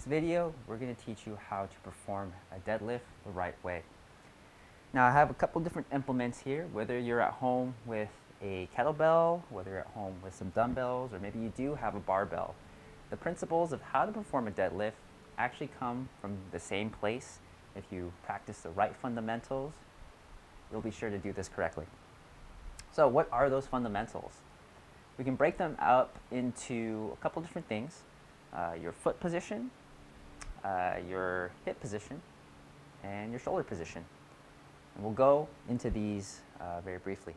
In this video, we're going to teach you how to perform a deadlift the right way. Now, I have a couple different implements here, whether you're at home with a kettlebell, whether you're at home with some dumbbells, or maybe you do have a barbell. The principles of how to perform a deadlift actually come from the same place. If you practice the right fundamentals, you'll be sure to do this correctly. So what are those fundamentals? We can break them up into a couple different things. Your foot position, your hip position, and your shoulder position. And we'll go into these very briefly.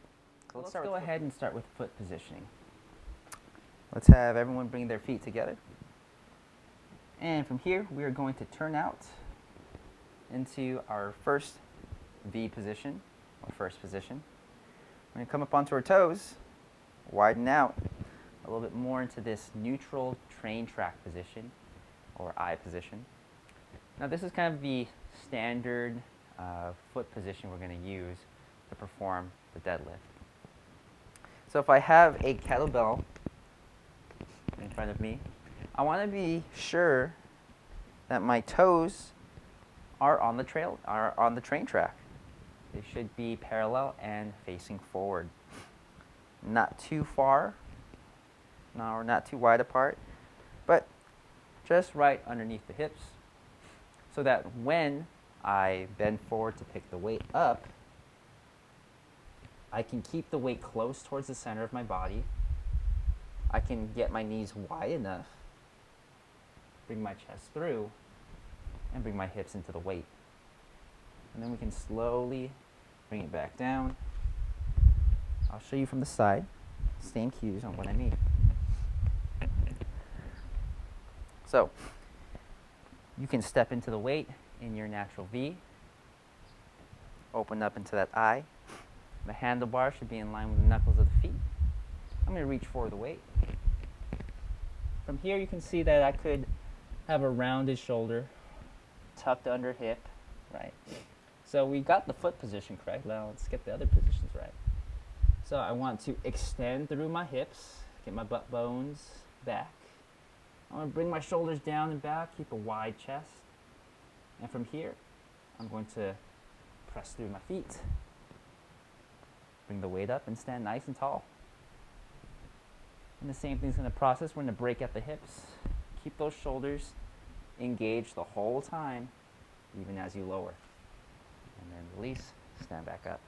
So let's go ahead and start with foot positioning. Let's have everyone bring their feet together. And from here, we are going to turn out into our first V position, or first position. We're going to come up onto our toes, widen out a little bit more into this neutral train track position, or I position. Now this is kind of the standard foot position we're going to use to perform the deadlift. So if I have a kettlebell in front of me, I want to be sure that my toes are on the train track. They should be parallel and facing forward. Not too far, or not too wide apart, but just right underneath the hips, so that when I bend forward to pick the weight up, I can keep the weight close towards the center of my body. I can get my knees wide enough, bring my chest through, and bring my hips into the weight. And then we can slowly bring it back down. I'll show you from the side, same cues on what I mean. So, you can step into the weight in your natural V, open up into that I. The handlebar should be in line with the knuckles of the feet. I'm going to reach for the weight. From here you can see that I could have a rounded shoulder, tucked under hip, right? So we got the foot position correct. Now let's get the other positions right. So I want to extend through my hips, get my butt bones back. I'm going to bring my shoulders down and back, keep a wide chest. And from here, I'm going to press through my feet. Bring the weight up and stand nice and tall. And the same thing's going to process. We're going to break at the hips. Keep those shoulders engaged the whole time, even as you lower. And then release, stand back up.